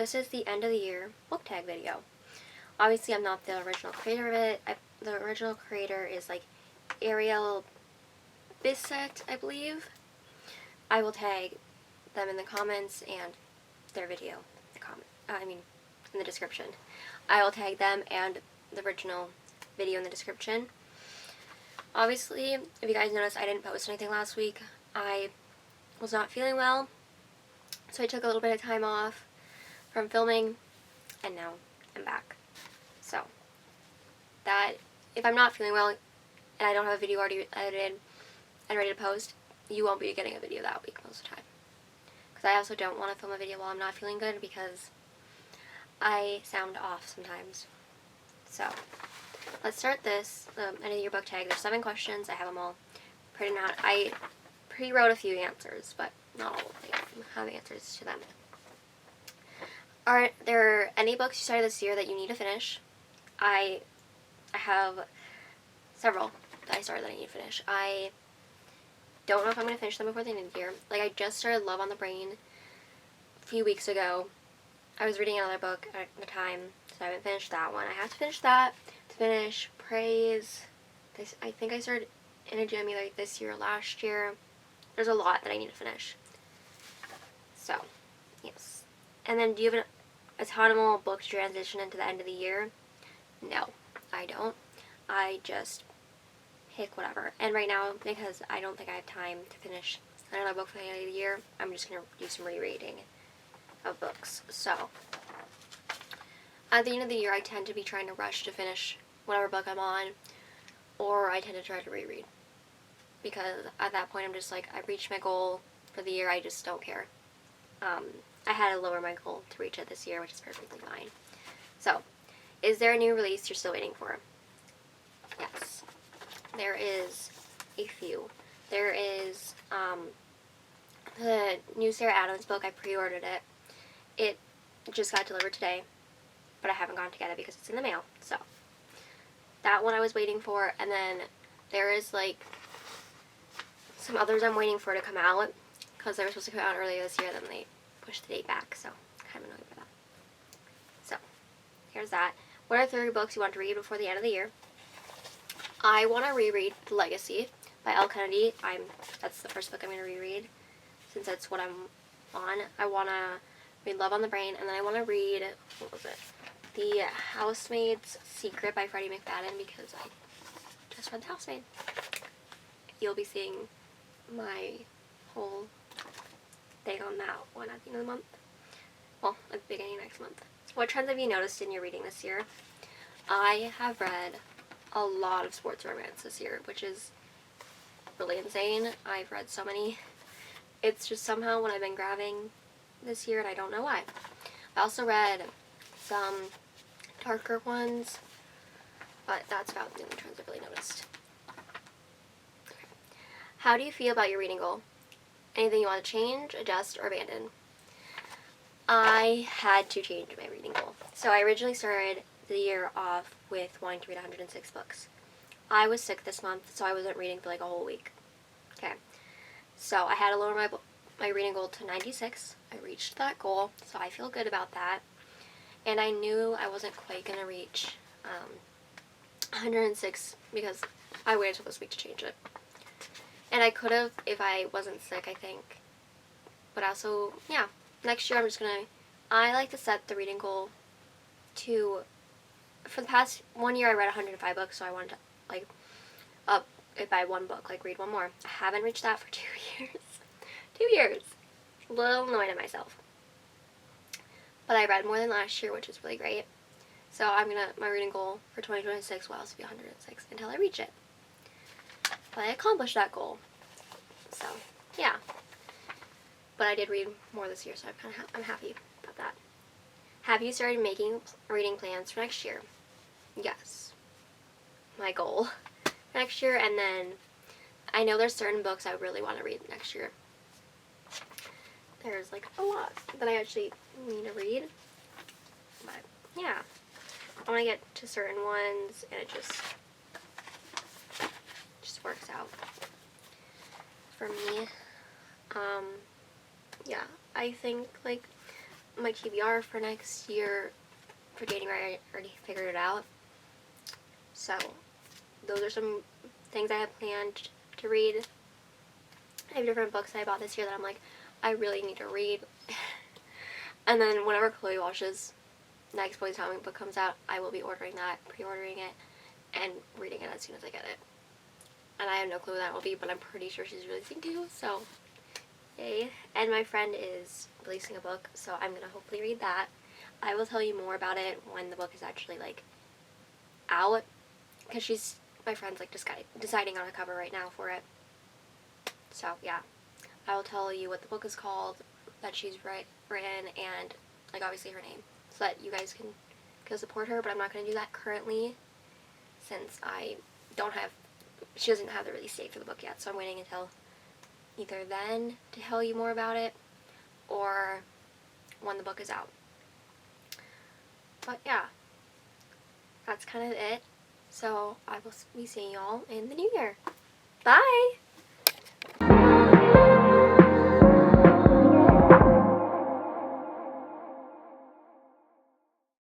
this is the end of the year book tag video. Obviously, I'm not the original creator of it. The original creator is like Ariel Bissett, I believe. I will tag them in the comments and their video in the description. I will tag them and the original video in the description. Obviously, if you guys noticed, I didn't post anything last week. I was not feeling well, so I took a little bit of time off from filming, and now I'm back. So, that, if I'm not feeling well and I don't have a video already edited and ready to post, you won't be getting a video that week most of the time. Because I also don't want to film a video while I'm not feeling good because I sound off sometimes. So, let's start this end of the year book tag. There's 7 questions. I have them all printed out. I pre-wrote a few answers, but not all of them. I have answers to them. Are there any books you started this year that you need to finish? I have several that I started that I need to finish. I don't know if I'm going to finish them before the end of the year. Like, I just started Love on the Brain a few weeks ago. I was reading another book at the time, so I haven't finished that one. I have to finish that to finish Praise. I think I started In a Gym either this year or last year. There's a lot that I need to finish. So, yes. And then, do you have an autumnal book to transition into the end of the year? No, I don't. I just pick whatever. And right now, because I don't think I have time to finish another book for the end of the year, I'm just going to do some rereading of books. So, at the end of the year, I tend to be trying to rush to finish whatever book I'm on, or I tend to try to reread. Because at that point, I'm just like, I've reached my goal for the year, I just don't care. I had to lower my goal to reach it this year, which is perfectly fine. So, is there a new release you're still waiting for? Yes. There is a few. There is the new Sarah Adams book. I pre-ordered it. It just got delivered today, but I haven't gone to get it because it's in the mail. So, that one I was waiting for, and then there is like some others I'm waiting for to come out because they were supposed to come out earlier this year, then they pushed the date back, so kind of annoyed by that. So, here's that. What are 3 books you want to read before the end of the year? I want to reread The Legacy by Elle Kennedy. That's the first book I'm going to reread, since that's what I'm on. I want to read Love on the Brain, and then I want to read, what was it? The Housemaid's Secret by Freddie McFadden, because I just read The Housemaid. You'll be seeing my whole thing on that one at the end of the month. Well, at the beginning of next month. What trends have you noticed in your reading this year? I have read a lot of sports romance this year, which is really insane. I've read so many. It's just somehow what I've been grabbing this year, and I don't know why. I also read some darker ones, but that's about the only trends I've really noticed. Okay. How do you feel about your reading goal? Anything you want to change, adjust, or abandon? I had to change my reading goal. So I originally started the year off with wanting to read 106 books. I was sick this month, so I wasn't reading for like a whole week. Okay. So I had to lower my reading goal to 96. I reached that goal, so I feel good about that. And I knew I wasn't quite going to reach 106 because I waited till this week to change it. And I could have if I wasn't sick, I think. But also, yeah, next year I'm just going to, I like to set the reading goal to, for the past 1 year I read 105 books, so I wanted to, like, up it by 1 book, like read 1 more. I haven't reached that for 2 years. 2 years. A little annoyed at myself. But I read more than last year, which is really great. So my reading goal for 2026 will also be 106 until I reach it. But I accomplished that goal. So, yeah. But I did read more this year, so I'm happy about that. Have you started making reading plans for next year? Yes. My goal for next year, and then I know there's certain books I really want to read next year. There's like a lot that I actually need to read. But, yeah. I want to get to certain ones, and it just works out for me. Yeah, I think, like, my TBR for next year for January. I already figured it out. So those are some things I have planned to read. I have different books I bought this year that I'm like, I really need to read. And then whenever Chloe watches Next Boys Comic Book comes out, I will be ordering that, pre-ordering it, and reading it as soon as I get it. And I have no clue when that will be, but I'm pretty sure she's releasing too, so yay. And my friend is releasing a book, so I'm gonna hopefully read that. I will tell you more about it when the book is actually like out, because my friend's like deciding on a cover right now for it. So yeah, I will tell you what the book is called, that she's written, and like obviously her name, so that you guys can go support her. But I'm not going to do that currently since she doesn't have the release date for the book yet, so I'm waiting until either then to tell you more about it or when the book is out. But yeah, that's kind of it. So I will be seeing y'all in the new year. Bye!